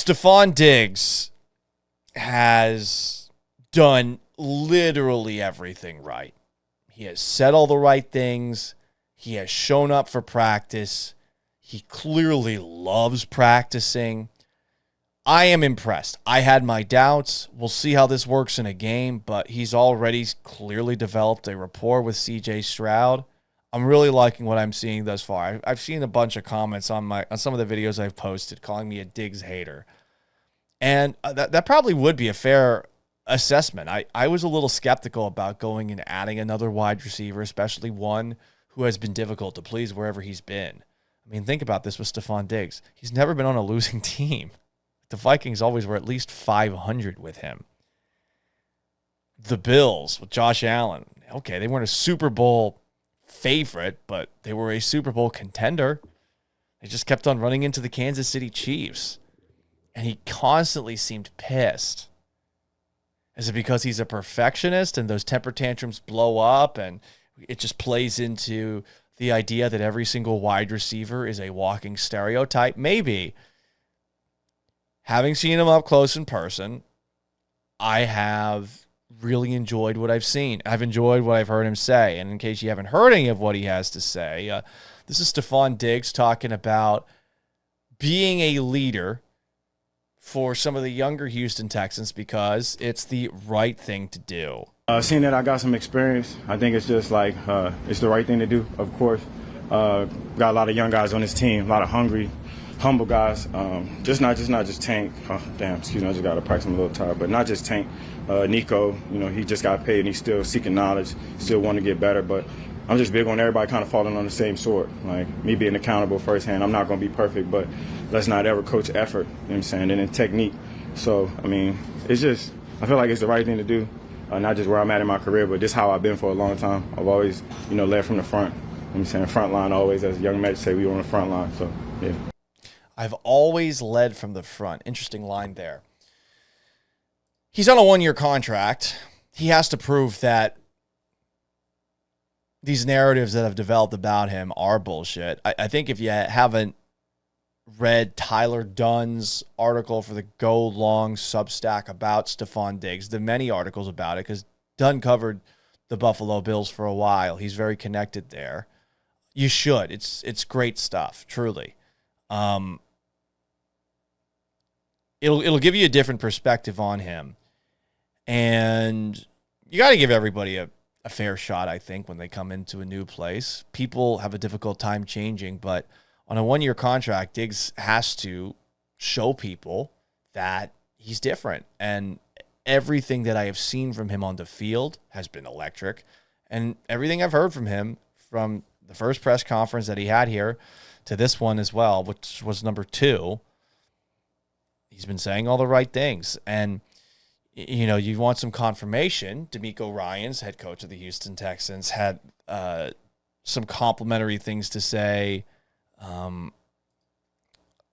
Stefon Diggs has done literally everything right. He has said all the right things. He has shown up for practice. He clearly loves practicing. I am impressed. I had my doubts. We'll see how this works in a game, but he's already clearly developed a rapport with C.J. Stroud. I'm really liking what I'm seeing thus far. I've seen a bunch of comments on some of the videos I've posted calling me a Diggs hater. And that probably would be a fair assessment. I was a little skeptical about going and adding another wide receiver, especially one who has been difficult to please wherever he's been. I mean, think about this with Stefon Diggs. He's never been on a losing team. The Vikings always were at least 500 with him. The Bills with Josh Allen. Okay, they weren't a Super Bowl favorite, but they were a Super Bowl contender. They just kept on running into the Kansas City Chiefs. And he constantly seemed pissed. Is it because he's a perfectionist and those temper tantrums blow up and it just plays into the idea that every single wide receiver is a walking stereotype? Maybe. Having seen him up close in person, I have really enjoyed what I've seen. I've enjoyed what I've heard him say. And in case you haven't heard any of what he has to say, this is Stefon Diggs talking about being a leader for some of the younger Houston Texans because it's the right thing to do. Seeing that I got some experience, I think it's just like it's the right thing to do, of course. Got a lot of young guys on this team, a lot of hungry, humble guys. Just not just Tank. Oh, damn, excuse me, I just got to practice. I'm a little tired. But not just Tank. Nico, he just got paid and he's still seeking knowledge, still want to get better. But I'm just big on everybody kind of falling on the same sword. Like, me being accountable firsthand. I'm not going to be perfect, but let's not ever coach effort, you know what I'm saying, and then technique. So, I mean, it's just, I feel like it's the right thing to do, not just where I'm at in my career, but this is how I've been for a long time. I've always, led from the front. You know what I'm saying, front line always, as young men say, we were on the front line. So, yeah. I've always led from the front. Interesting line there. He's on a one-year contract. He has to prove that these narratives that have developed about him are bullshit. I think if you haven't read Tyler Dunn's article for the Go Long Substack about Stefon Diggs, the many articles about it, because Dunn covered the Buffalo Bills for a while. He's very connected there. You should. It's great stuff, truly. It'll give you a different perspective on him. And you got to give everybody a fair shot, I think, when they come into a new place. People have a difficult time changing, but on a one-year contract, Diggs has to show people that he's different. And everything that I have seen from him on the field has been electric. And everything I've heard from him, from the first press conference that he had here to this one as well, which was number 2, he's been saying all the right things. And you want some confirmation. DeMeco Ryans, head coach of the Houston Texans, had some complimentary things to say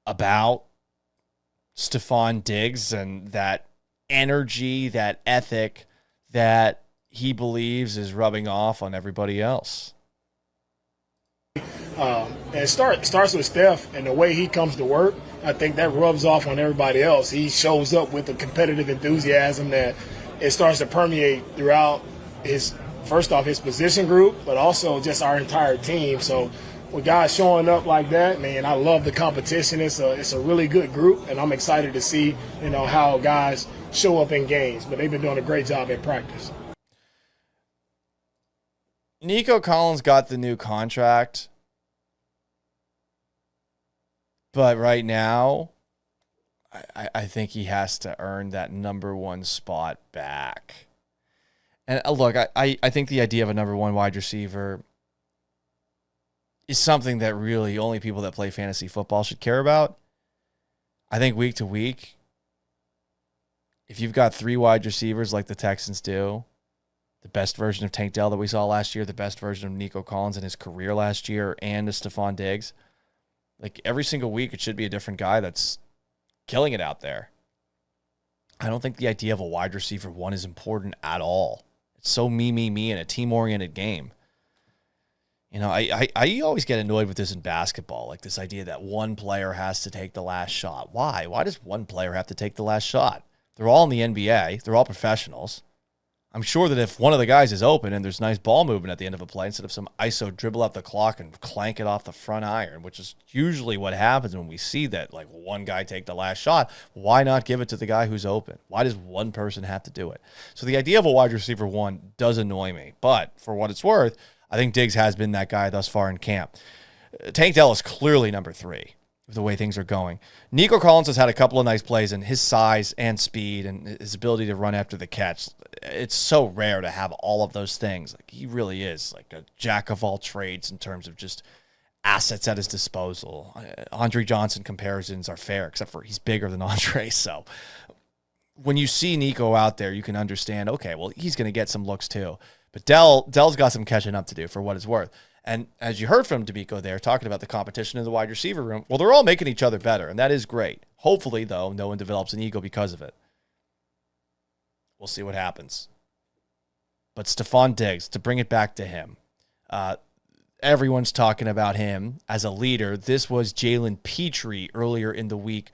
about Stefon Diggs and that energy, that ethic that he believes is rubbing off on everybody else. And it starts with Steph and the way he comes to work. I think that rubs off on everybody else. He shows up with a competitive enthusiasm that it starts to permeate throughout his position group, but also just our entire team. So with guys showing up like that, man, I love the competition. It's a really good group, and I'm excited to see, how guys show up in games. But they've been doing a great job at practice. Nico Collins got the new contract. But right now, I think he has to earn that number 1 spot back. And look, I think the idea of a number 1 wide receiver is something that really only people that play fantasy football should care about. I think week to week, if you've got 3 wide receivers like the Texans do, the best version of Tank Dell that we saw last year, the best version of Nico Collins in his career last year, and a Stefon Diggs, like every single week, it should be a different guy that's killing it out there. I don't think the idea of a wide receiver 1 is important at all. It's so me in a team-oriented game. You know, I always get annoyed with this in basketball, like this idea that one player has to take the last shot. Why? Why does one player have to take the last shot? They're all in the NBA. They're all professionals. I'm sure that if one of the guys is open and there's nice ball movement at the end of a play, instead of some ISO dribble out the clock and clank it off the front iron, which is usually what happens when we see that, like one guy take the last shot, why not give it to the guy who's open? Why does one person have to do it? So the idea of a wide receiver one does annoy me. But for what it's worth, I think Diggs has been that guy thus far in camp. Tank Dell is clearly number 3 with the way things are going. Nico Collins has had a couple of nice plays, and his size and speed and his ability to run after the catch, it's so rare to have all of those things. Like, he really is like a jack of all trades in terms of just assets at his disposal. Andre Johnson comparisons are fair, except for he's bigger than Andre. So when you see Nico out there, you can understand, okay, well, he's going to get some looks too. But Dell's got some catching up to do for what it's worth. And as you heard from D'Amico there, talking about the competition in the wide receiver room, well, they're all making each other better, and that is great. Hopefully, though, no one develops an ego because of it. We'll see what happens. But Stefon Diggs, to bring it back to him, everyone's talking about him as a leader. This was Jalen Pitre earlier in the week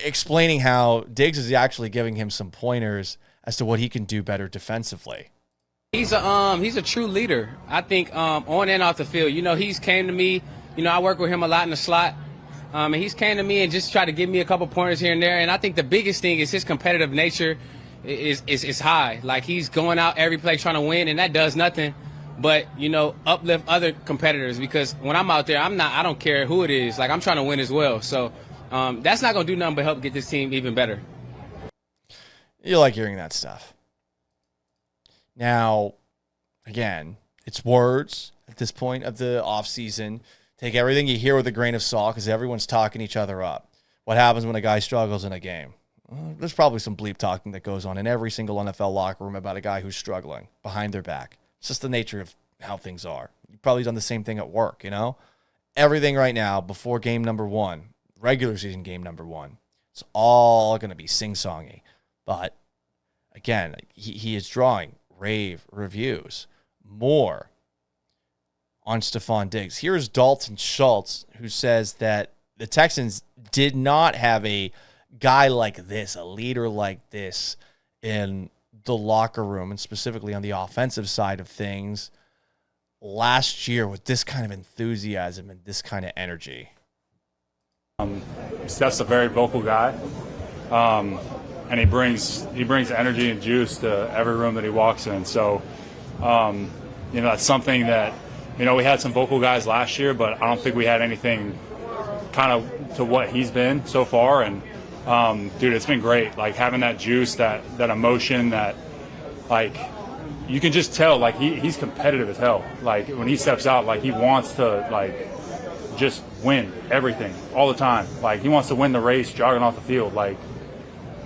explaining how Diggs is actually giving him some pointers as to what he can do better defensively. He's a true leader. I think on and off the field. You know, he's came to me. You know, I work with him a lot in the slot. And he's came to me and just tried to give me a couple pointers here and there. And I think the biggest thing is his competitive nature is high. Like, he's going out every play trying to win, and that does nothing but, you know, uplift other competitors. Because when I'm out there, I don't care who it is. Like, I'm trying to win as well. So that's not going to do nothing but help get this team even better. You like hearing that stuff. Now, again, it's words at this point of the offseason. Take everything you hear with a grain of salt because everyone's talking each other up. What happens when a guy struggles in a game? Well, there's probably some bleep talking that goes on in every single NFL locker room about a guy who's struggling behind their back. It's just the nature of how things are. You've probably done the same thing at work, you know? Everything right now before game number 1, regular season game number 1, it's all going to be sing-songy. But, again, he is drawing rave reviews. More on Stefon Diggs. Here's Dalton Schultz, who says that the Texans did not have a guy like this, a leader like this in the locker room, and specifically on the offensive side of things last year with this kind of enthusiasm and this kind of energy. Steph's a very vocal guy. And he brings energy and juice to every room that he walks in. So, you know, that's something that, you know, we had some vocal guys last year, but I don't think we had anything kind of to what he's been so far. And, dude, it's been great. Like, having that juice, that emotion, that, like, you can just tell, like, he's competitive as hell. Like, when he steps out, like, he wants to, like, just win everything all the time. Like, he wants to win the race jogging off the field. Like,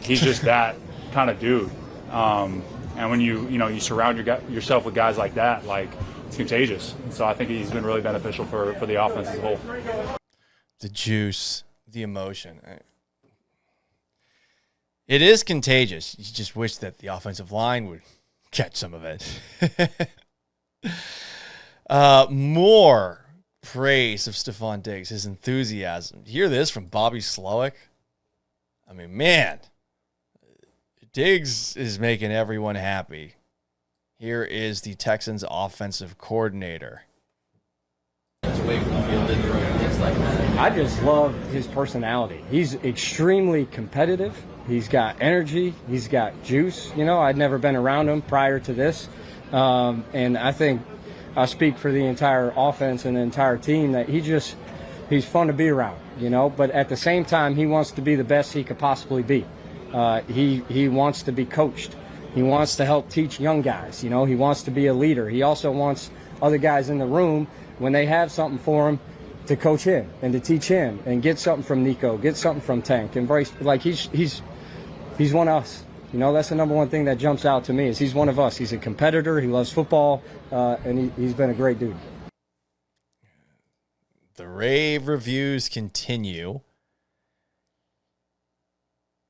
he's just that kind of dude. And when you surround yourself with guys like that, like, it's contagious. And so I think he's been really beneficial for the offense as a whole. The juice, the emotion. It is contagious. You just wish that the offensive line would catch some of it. More praise of Stefon Diggs, his enthusiasm. You hear this from Bobby Slowick? I mean, man, Diggs is making everyone happy. Here is the Texans offensive coordinator. I just love his personality. He's extremely competitive. He's got energy. He's got juice. You know, I'd never been around him prior to this. And I think I speak for the entire offense and the entire team that he's fun to be around, you know. But at the same time, he wants to be the best he could possibly be. He wants to be coached. He wants to help teach young guys. You know, he wants to be a leader. He also wants other guys in the room, when they have something for him, to coach him and to teach him and get something from Nico, get something from Tank. And Bryce, like, he's one of us. You know, that's the number one thing that jumps out to me is he's one of us. He's a competitor. He loves football, and he's been a great dude. The rave reviews continue.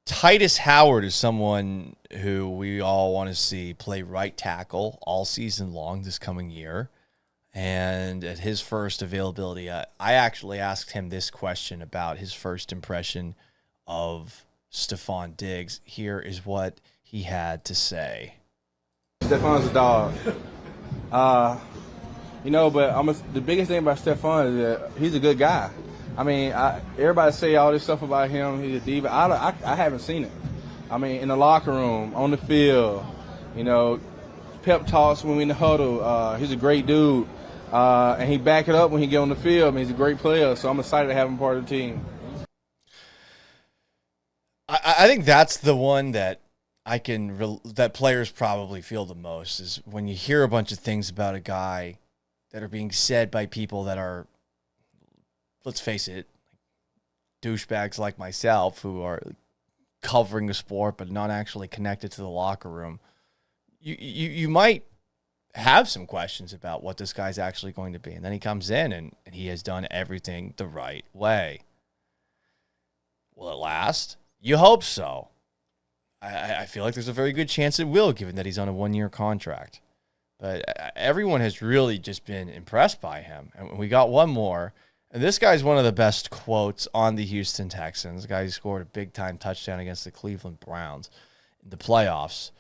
Titus Howard is someone who we all want to see play right tackle all season long this coming year. And at his first availability, I actually asked him this question about his first impression of Stefon Diggs. Here is what he had to say. Stefon's a dog. But the biggest thing about Stefon is that he's a good guy. I mean, everybody say all this stuff about him. He's a diva. I haven't seen it. I mean, in the locker room, on the field, pep talks when we in the huddle. He's a great dude. And he back it up when he get on the field. I mean, he's a great player, so I'm excited to have him part of the team. I think that's the one that that players probably feel the most, is when you hear a bunch of things about a guy that are being said by people that are, let's face it, douchebags like myself who are covering the sport but not actually connected to the locker room. You might have some questions about what this guy's actually going to be. And then he comes in and he has done everything the right way. Will it last? You hope so. I feel like there's a very good chance it will, given that he's on a 1-year contract. But everyone has really just been impressed by him. And we got one more. And this guy's one of the best quotes on the Houston Texans. The guy who scored a big-time touchdown against the Cleveland Browns in the playoffs.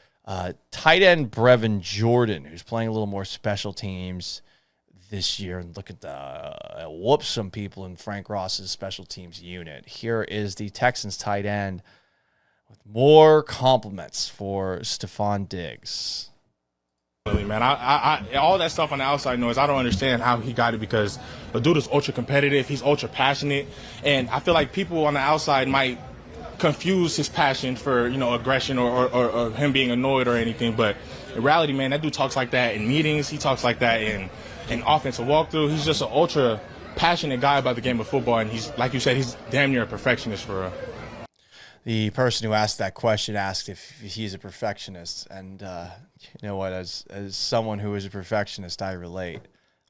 Tight end Brevin Jordan, who's playing a little more special teams this year. And look at whoop some people in Frank Ross's special teams unit. Here is the Texans tight end with more compliments for Stefon Diggs. Man, I all that stuff on the outside noise, I don't understand how he got it, because the dude is ultra competitive. He's ultra passionate. And I feel like people on the outside might confuse his passion for, aggression or him being annoyed or anything. But in reality, man, that dude talks like that in meetings. He talks like that in offensive walkthrough. He's just an ultra passionate guy about the game of football. And he's, like you said, he's damn near a perfectionist for real. The person who asked that question asked if he's a perfectionist. And you know what? As someone who is a perfectionist, I relate.